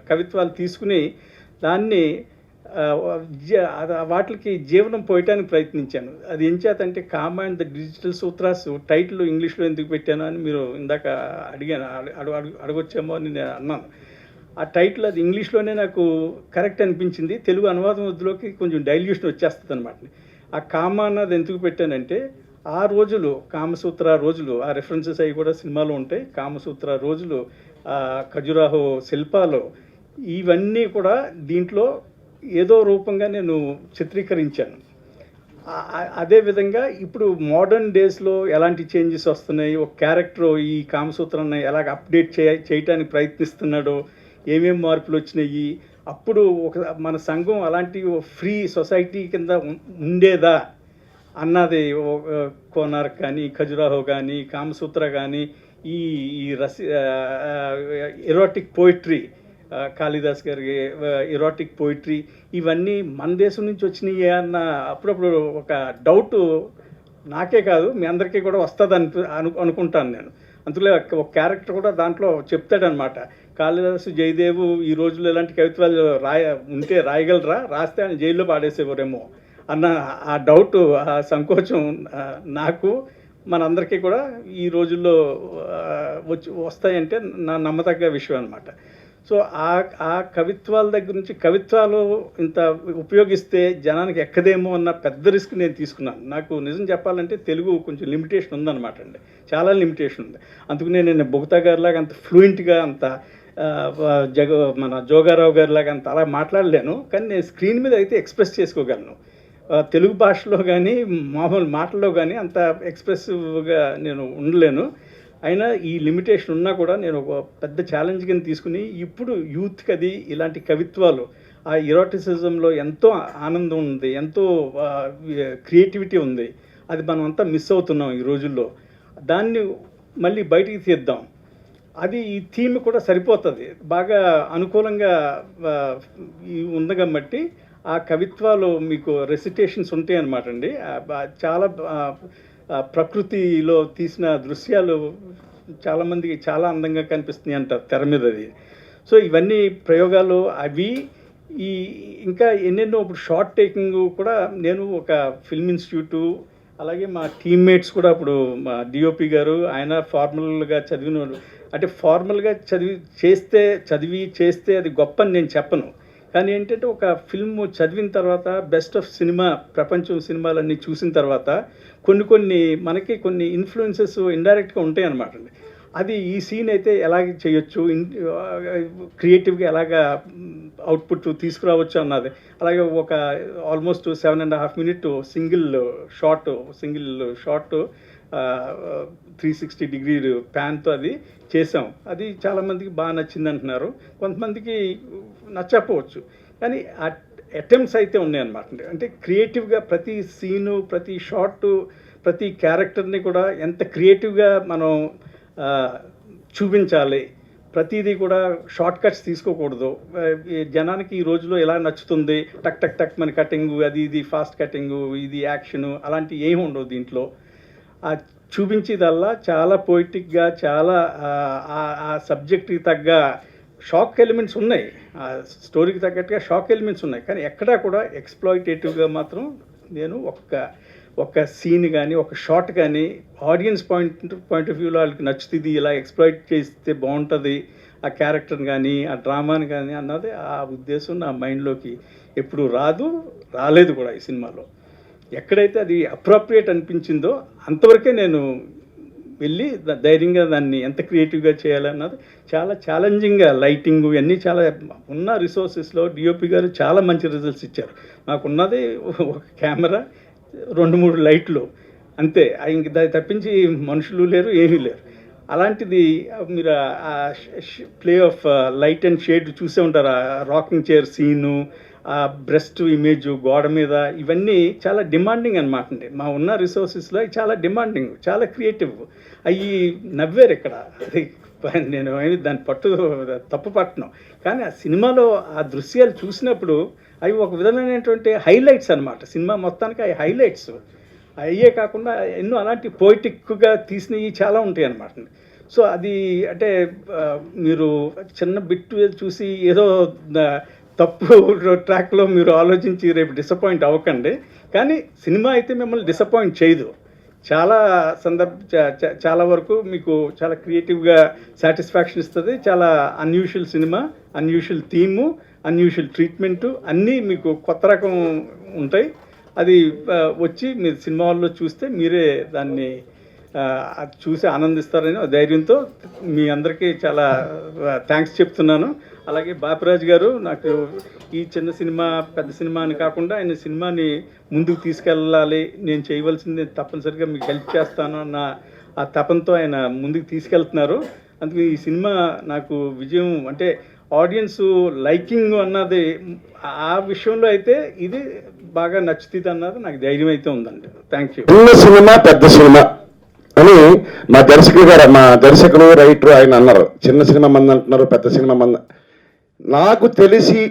కవిత్వాలు తీసుకుని దాన్ని వాటికి జీవనం పోయటానికి ప్రయత్నించాను. అది ఏం చేతంటే Kama and the digital sutras title ఇంగ్లీష్లో ఎందుకు పెట్టాను అని మీరు ఇందాక అడగొచ్చేమో అని నేను అన్నాను. ఆ టైటిల్ అది ఇంగ్లీష్లోనే నాకు కరెక్ట్ అనిపించింది, తెలుగు అనువాదం వద్దులోకి కొంచెం డైల్యూషన్ వచ్చేస్తుంది అనమాట. ఆ కామ అన్నది ఎందుకు పెట్టానంటే ఆ రోజులు కామసూత్ర రోజులు, ఆ రెఫరెన్సెస్ అవి కూడా సినిమాలో ఉంటాయి. కామసూత్ర రోజులు, ఖజురాహో శిల్పాలు, ఇవన్నీ కూడా దీంట్లో ఏదో రూపంగా నేను చిత్రీకరించాను. అదేవిధంగా ఇప్పుడు మోడర్న్ డేస్లో ఎలాంటి చేంజెస్ వస్తున్నాయి, ఒక క్యారెక్టర్ ఈ కామసూత్రాన్ని ఎలాగ అప్డేట్ చేయటానికి ప్రయత్నిస్తున్నాడో, ఏమేమి మార్పులు వచ్చినాయి, అప్పుడు మన సంఘం అలాంటి ఫ్రీ సొసైటీ కింద ఉండేదా అన్నది కోనార్క్ కానీ, ఖజురాహో కానీ, కామసూత్ర కానీ, ఈ ఎరోటిక్ పోయిట్రీ, కాళిదాస్ గారి ఎరోటిక్ పోయిట్రీ, ఇవన్నీ మన దేశం నుంచి వచ్చినాయి అన్న అప్పుడప్పుడు ఒక డౌట్ నాకే కాదు మీ అందరికీ కూడా వస్తుంది అనుకుంటాను నేను. అందులో ఒక క్యారెక్టర్ కూడా దాంట్లో చెప్తాడనమాట, కాళిదాసు జయదేవు ఈ రోజుల్లో ఎలాంటి కవిత్వాలు ఉంటే రాయగలరా, రాస్తే ఆయన జైల్లో పాడేసేవారేమో అన్న ఆ డౌట్, ఆ సంకోచం నాకు మనందరికీ కూడా ఈ రోజుల్లో వస్తాయంటే నా నమ్మదగ్గ విషయం అనమాట. సో ఆ కవిత్వాల దగ్గర నుంచి కవిత్వాలు ఇంత ఉపయోగిస్తే జనానికి ఎక్కదేమో అన్న పెద్ద రిస్క్ నేను తీసుకున్నాను. నాకు నిజం చెప్పాలంటే తెలుగు కొంచెం లిమిటేషన్ ఉందన్నమాట అండి, చాలా లిమిటేషన్ ఉంది. అందుకనే నేను బొగుతా గారిలాగా అంత ఫ్లూయెంట్గా అంత మన జోగారావు గారిలాగా అంత అలా మాట్లాడలేను, కానీ నేను స్క్రీన్ మీద అయితే ఎక్స్ప్రెస్ చేసుకోగలను. తెలుగు భాషలో కానీ మామూలు మాటల్లో కానీ అంత ఎక్స్ప్రెసివ్గా నేను ఉండలేను. అయినా ఈ లిమిటేషన్ ఉన్నా కూడా నేను ఒక పెద్ద ఛాలెంజ్ కింద తీసుకుని ఇప్పుడు యూత్కి అది ఇలాంటి కవిత్వాలు, ఆ ఎరోటిసిజంలో ఎంతో ఆనందం ఉంది, ఎంతో క్రియేటివిటీ ఉంది, అది మనం అంతా మిస్ అవుతున్నాం ఈ రోజుల్లో. దాన్ని మళ్ళీ బయటికి తీద్దాం, అది ఈ థీమ్ కూడా సరిపోతుంది, బాగా అనుకూలంగా ఉంది కాబట్టి ఆ కవిత్వాలు మీకు రెసిటేషన్స్ ఉంటాయి అన్నమాట అండి. చాలా ప్రకృతిలో తీసిన దృశ్యాలు చాలామందికి చాలా అందంగా కనిపిస్తున్నాయి అంటారు తెర మీద అది. సో ఇవన్నీ ప్రయోగాలు అవి ఇంకా ఎన్నెన్నో ఇప్పుడు షార్ట్ టేకింగ్ కూడా నేను ఒక ఫిల్మ్ ఇన్స్టిట్యూటు, అలాగే మా టీమ్మేట్స్ కూడా ఇప్పుడు మా డిఓపి గారు ఆయన ఫార్మల్గా చదివిన, అంటే ఫార్మల్గా చదివి చేస్తే అది గొప్ప అని నేను చెప్పను, కానీ ఏంటంటే ఒక ఫిల్మ్ చదివిన తర్వాత బెస్ట్ ఆఫ్ సినిమా, ప్రపంచం సినిమాలన్నీ చూసిన తర్వాత మనకి కొన్ని ఇన్ఫ్లుయెన్సెస్ ఇండైరెక్ట్గా ఉంటాయి అన్నమాట అండి. అది ఈ సీన్ అయితే ఎలాగ చేయొచ్చు, క్రియేటివ్గా ఎలాగా అవుట్పుట్ తీసుకురావచ్చు అన్నది. అలాగే ఒక almost 7.5 minute single shot 360 degree ప్యాన్తో అది చేసాం. అది చాలామందికి బాగా నచ్చింది అంటున్నారు, కొంతమందికి నచ్చకపోవచ్చు, కానీ అటెంప్ట్స్ అయితే ఉన్నాయన్నమాట. అంటే క్రియేటివ్గా ప్రతి సీను, ప్రతి షాటు, ప్రతి క్యారెక్టర్ని కూడా ఎంత క్రియేటివ్గా మనం చూపించాలి, ప్రతిదీ కూడా షార్ట్ కట్స్ తీసుకోకూడదు. జనానికి ఈ రోజులో ఎలా నచ్చుతుంది, టక్ టక్ టక్ మన కటింగు, అది ఇది ఫాస్ట్ కటింగు, ఇది యాక్షను, అలాంటి ఏమి ఉండవు దీంట్లో. ఆ చూపించేదల్లా చాలా పోయిటిక్గా, చాలా ఆ సబ్జెక్ట్కి తగ్గ షాక్ ఎలిమెంట్స్ ఉన్నాయి, ఆ స్టోరీకి తగ్గట్టుగా షాక్ ఎలిమెంట్స్ ఉన్నాయి. కానీ ఎక్కడా కూడా ఎక్స్ప్లాయిటేటివ్గా మాత్రం నేను ఒక సీన్ కానీ ఒక షాట్ కానీ ఆడియన్స్ పాయింట్ ఆఫ్ వ్యూలో వాళ్ళకి నచ్చుతుంది, ఇలా ఎక్స్ప్లాయిట్ చేస్తే బాగుంటుంది ఆ క్యారెక్టర్ని కానీ ఆ డ్రామాని కానీ అన్నది ఆ ఉద్దేశం నా మైండ్లోకి ఎప్పుడు రాలేదు కూడా. ఈ సినిమాలో ఎక్కడైతే అది అప్రోప్రియేట్ అనిపించిందో అంతవరకే నేను వెళ్ళి ధైర్యంగా దాన్ని ఎంత క్రియేటివ్గా చేయాలన్నది చాలా ఛాలెంజింగ్గా, లైటింగ్ ఇవన్నీ చాలా ఉన్న రిసోర్సెస్లో డిఓపి గారు చాలా మంచి రిజల్ట్స్ ఇచ్చారు. నాకున్నది ఒక కెమెరా, 2-3 లైట్లు అంతే, ఇంక దాన్ని తప్పించి మనుషులు లేరు, ఏమీ లేరు. అలాంటిది మీరు ఆ play of light and shade చూసే ఉంటారు, ఆ రాకింగ్ చైర్ సీను, ఆ బ్రెస్ట్ ఇమేజ్ గోడ మీద, ఇవన్నీ చాలా డిమాండింగ్ అనమాట అండి. మా ఉన్న రిసోర్సెస్లో చాలా డిమాండింగ్, చాలా క్రియేటివ్. అవి నవ్వారు ఇక్కడ. నేను దాన్ని తప్పు పట్టను, కానీ ఆ సినిమాలో ఆ దృశ్యాలు చూసినప్పుడు అవి ఒక విధమైనటువంటి హైలైట్స్ అనమాట. సినిమా మొత్తానికి అవి హైలైట్స్ అయ్యే కాకుండా ఎన్నో అలాంటి పోయిటిక్గా తీసినవి చాలా ఉంటాయి అన్నమాట. సో అది అంటే మీరు చిన్న బిట్ చూసి ఏదో తప్పు ట్రాక్లో మీరు ఆలోచించి రేపు డిసప్పాయింట్ అవ్వకండి. కానీ సినిమా అయితే మిమ్మల్ని డిసప్పాయింట్ చేయదు. చాలా చాలా వరకు మీకు చాలా క్రియేటివ్గా సాటిస్ఫాక్షన్ ఇస్తుంది. చాలా unusual cinema, unusual theme, unusual treatment అన్నీ మీకు కొత్త రకం ఉంటాయి. అది వచ్చి మీరు సినిమా హాల్లో చూస్తే మీరే దాన్ని అది చూసి ఆనందిస్తారని ధైర్యంతో మీ అందరికీ చాలా థ్యాంక్స్ చెప్తున్నాను. అలాగే బాపిరాజు గారు నాకు ఈ చిన్న సినిమా పెద్ద సినిమా అని కాకుండా ఆయన సినిమాని ముందుకు తీసుకెళ్ళాలి, నేను చేయవలసింది తప్పనిసరిగా మీకు హెల్ప్ చేస్తాను అన్న ఆ తపంతో ఆయన ముందుకు తీసుకెళ్తున్నారు. అందుకే ఈ సినిమా నాకు విజయం అంటే ఆడియన్స్ లైకింగ్ అన్నది ఆ విషయంలో అయితే ఇది బాగా నచ్చుతుంది అన్నది నాకు ధైర్యం అయితే ఉందండి. Thank you. చిన్న సినిమా పెద్ద సినిమా అని మా దర్శకుడు రైటర్ ఆయన అన్నారు. చిన్న సినిమా మంది అంటున్నారు, పెద్ద సినిమా మంది. నాకు తెలిసి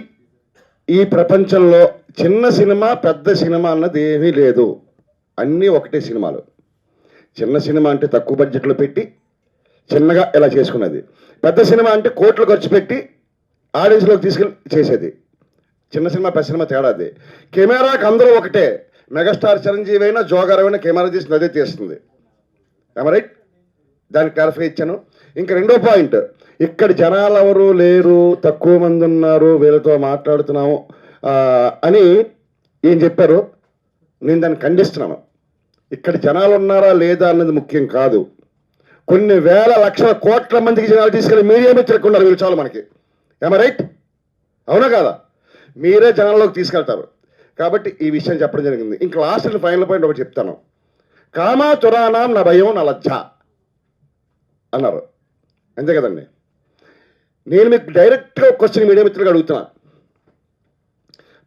ఈ ప్రపంచంలో చిన్న సినిమా పెద్ద సినిమా అన్నది ఏమీ లేదు, అన్నీ ఒకటే సినిమాలు. చిన్న సినిమా అంటే తక్కువ బడ్జెట్లో పెట్టి చిన్నగా ఇలా చేసుకున్నది, పెద్ద సినిమా అంటే కోట్లు ఖర్చు పెట్టి ఆడియన్స్లోకి తీసుకెళ్ళి చేసేది. చిన్న సినిమా పెద్ద సినిమా తేడాది. కెమెరాకి అందరూ ఒకటే, మెగాస్టార్ చిరంజీవి అయినా జోగార్ అయినా కెమెరా తీసింది అదే తీస్తుంది. రైట్, దానికి క్లారిఫై ఇచ్చాను. ఇంకా రెండో పాయింట్, ఇక్కడ జనాలు ఎవరు లేరు, తక్కువ మంది ఉన్నారు, వీళ్ళతో మాట్లాడుతున్నాము అని ఏం చెప్పారు, నేను దాన్ని ఖండిస్తున్నాను. ఇక్కడ జనాలు ఉన్నారా లేదా అన్నది ముఖ్యం కాదు. కొన్ని వేల లక్షల కోట్ల మందికి జనాలు తీసుకెళ్ళి మీడియా మిత్రులకు ఉన్నారు, వీళ్ళు చాలు మనకి. రైట్, అవునా కాదా? మీరే జనాల్లోకి తీసుకెళ్తారు. కాబట్టి ఈ విషయం చెప్పడం జరిగింది. ఇంకా లాస్ట్ అండ్ ఫైనల్ పాయింట్ ఒకటి చెప్తాను. కామా తురానాం నా భయం నా లజ్జ అన్నారు, అంతే కదండి. నేను మీకు డైరెక్ట్గా ఒక క్వశ్చన్ మీడియా మిత్రులుగా అడుగుతున్నా.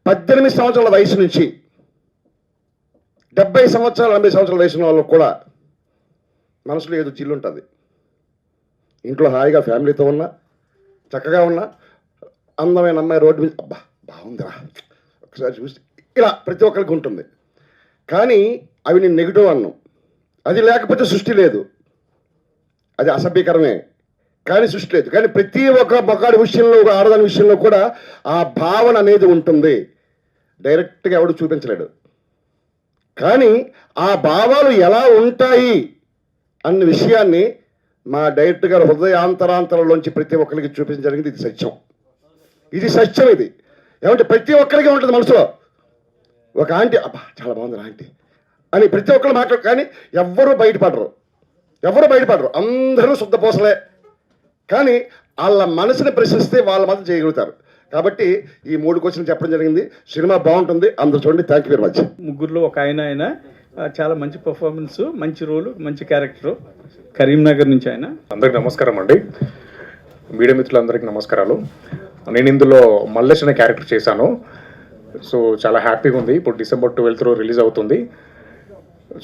18 సంవత్సరాల వయసు నుంచి 70 సంవత్సరాలు 80 సంవత్సరాల వయసు ఉన్న వాళ్ళకు కూడా మనసులో ఏదో చిల్లు ఉంటుంది. ఇంట్లో హాయిగా ఫ్యామిలీతో ఉన్నా, చక్కగా ఉన్నా, అందమైన అమ్మాయి రోడ్డు మీద అబ్బా బాగుందిరా ఒకసారి చూసి ఇలా ప్రతి ఒక్కరికి ఉంటుంది. కానీ అవి నేను నెగిటివ్ అన్నాను. అది లేకపోతే సృష్టి లేదు, అది అసభ్యకరమే, కానీ సృష్టి లేదు. కానీ ప్రతి ఒక్క మొగాడి విషయంలో, ఒక ఆడదాని విషయంలో కూడా ఆ భావన అనేది ఉంటుంది. డైరెక్ట్గా ఎవడు చూపించలేడు. కానీ ఆ భావాలు ఎలా ఉంటాయి అన్న విషయాన్ని మా డైరెక్టర్ గారు హృదయాంతరాంతరంలోంచి ప్రతి ఒక్కరికి చూపించడం జరిగింది. ఇది సత్యం, ఇది సత్యం. ఇది ఏమంటే ప్రతి ఒక్కరికి ఉంటుంది మనసులో. ఒక ఆంటీ అబ్బా చాలా బాగుంది ఆంటీ అని ప్రతి ఒక్కరు మాట్లాడు, కానీ ఎవ్వరూ బయటపడరు. అందరూ శుద్ధపోసలే. కానీ వాళ్ళ మనసుని ప్రశ్నిస్తే వాళ్ళ మాత్రం చేయగలుగుతారు. కాబట్టి ఈ 3 క్వశ్చన్లు చెప్పడం జరిగింది. సినిమా బాగుంటుంది, అందరూ చూడండి. Thank you very much. ముగ్గురులో ఒక ఆయన చాలా మంచి పర్ఫార్మెన్స్, మంచి రోలు, మంచి క్యారెక్టరు. కరీంనగర్ నుంచి ఆయన. అందరికి నమస్కారం అండి, మీడియా మిత్రులందరికీ నమస్కారాలు. నేను ఇందులో మల్లేష్ అనే క్యారెక్టర్ చేశాను. సో చాలా హ్యాపీగా ఉంది. ఇప్పుడు December 12th రిలీజ్ అవుతుంది.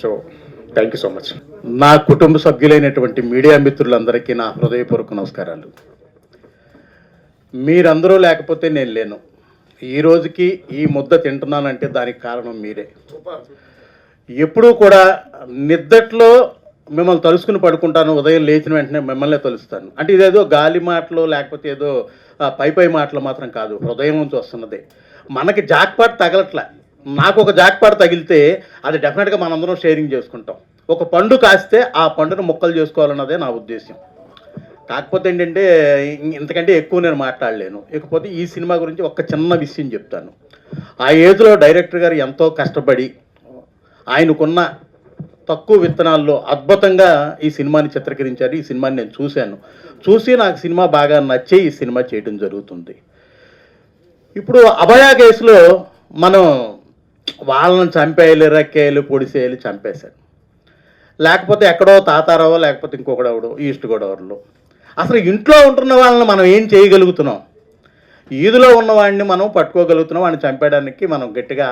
So thank you so much. నా కుటుంబ సభ్యులైనటువంటి మీడియా మిత్రులందరికీ నా హృదయపూర్వక నమస్కారాలు. మీరందరూ లేకపోతే నేను లేను. ఈ రోజుకి ఈ ముద్ద తింటున్నానంటే దానికి కారణం మీరే. ఎప్పుడూ కూడా నిద్దట్లో మిమ్మల్ని తలుసుకుని పడుకుంటాను, ఉదయం లేచిన వెంటనే మిమ్మల్నే తలుస్తాను అంటే ఇదేదో గాలి మాటలు లేకపోతే ఏదో పై మాటలు మాత్రం కాదు, హృదయం నుంచి వస్తున్నదే. మనకి జాక్పాట్ తగలట్లే. నాకు ఒక జాక్పాట్ తగిలితే అది డెఫినెట్గా మనందరం షేరింగ్ చేసుకుంటాం. ఒక పండు కాస్తే ఆ పండును ముక్కలు చేసుకోవాలన్నదే నా ఉద్దేశం. కాకపోతే ఏంటంటే ఇంతకంటే ఎక్కువ నేను మాట్లాడలేను. ఇకపోతే ఈ సినిమా గురించి ఒక చిన్న విషయం చెప్తాను. ఆ ఏజ్లో డైరెక్టర్ గారు ఎంతో కష్టపడి ఆయనకున్న తక్కువ విత్తనాల్లో అద్భుతంగా ఈ సినిమాని చిత్రీకరించారు. ఈ సినిమాని నేను చూసి నాకు సినిమా బాగా నచ్చే ఈ సినిమా చేయడం జరుగుతుంది. ఇప్పుడు అభయ కేసులో మనం వాళ్ళని చంపేయాలి, రెక్కేయాలి, పొడిసేయాలి, చంపేశారు. లేకపోతే ఎక్కడో తాతారావో లేకపోతే ఇంకొకడెవడో ఈస్ట్ గోదావరిలో. అసలు ఇంట్లో ఉంటున్న వాళ్ళని మనం ఏం చేయగలుగుతున్నాం? ఈదులో ఉన్నవాడిని మనం పట్టుకోగలుగుతున్నాం, వాడిని చంపేయడానికి మనం గట్టిగా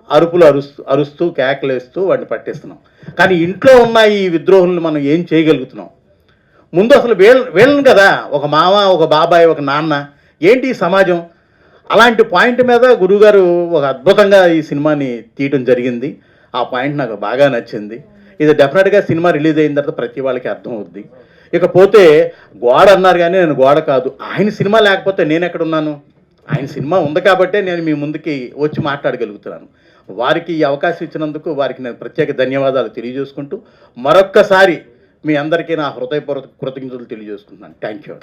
అరుస్తూ కేకలేస్తూ వాడిని పట్టిస్తున్నాం. కానీ ఇంట్లో ఉన్న ఈ విద్రోహులను మనం ఏం చేయగలుగుతున్నాం? ముందు అసలు వీళ్ళని కదా, ఒక మామ, ఒక బాబాయ్, ఒక నాన్న, ఏంటి ఈ సమాజం? అలాంటి పాయింట్ మీద గురువుగారు ఒక అద్భుతంగా ఈ సినిమాని తీయటం జరిగింది. ఆ పాయింట్ నాకు బాగా నచ్చింది. ఇది డెఫినెట్గా సినిమా రిలీజ్ అయిన తర్వాత ప్రతి వాళ్ళకి అర్థం అవుద్ది. ఇకపోతే గోడ అన్నారు కానీ నేను గోడ కాదు. ఆయన సినిమా లేకపోతే నేను ఎక్కడున్నాను? ఆయన సినిమా ఉంది కాబట్టే నేను మీ ముందుకి వచ్చి మాట్లాడగలుగుతున్నాను. వారికి ఈ అవకాశం ఇచ్చినందుకు వారికి నేను ప్రత్యేక ధన్యవాదాలు తెలియజేసుకుంటూ మరొక్కసారి మీ అందరికీ నా హృదయపూర్వక కృతజ్ఞతలు తెలియజేసుకుంటున్నాను. Thank you.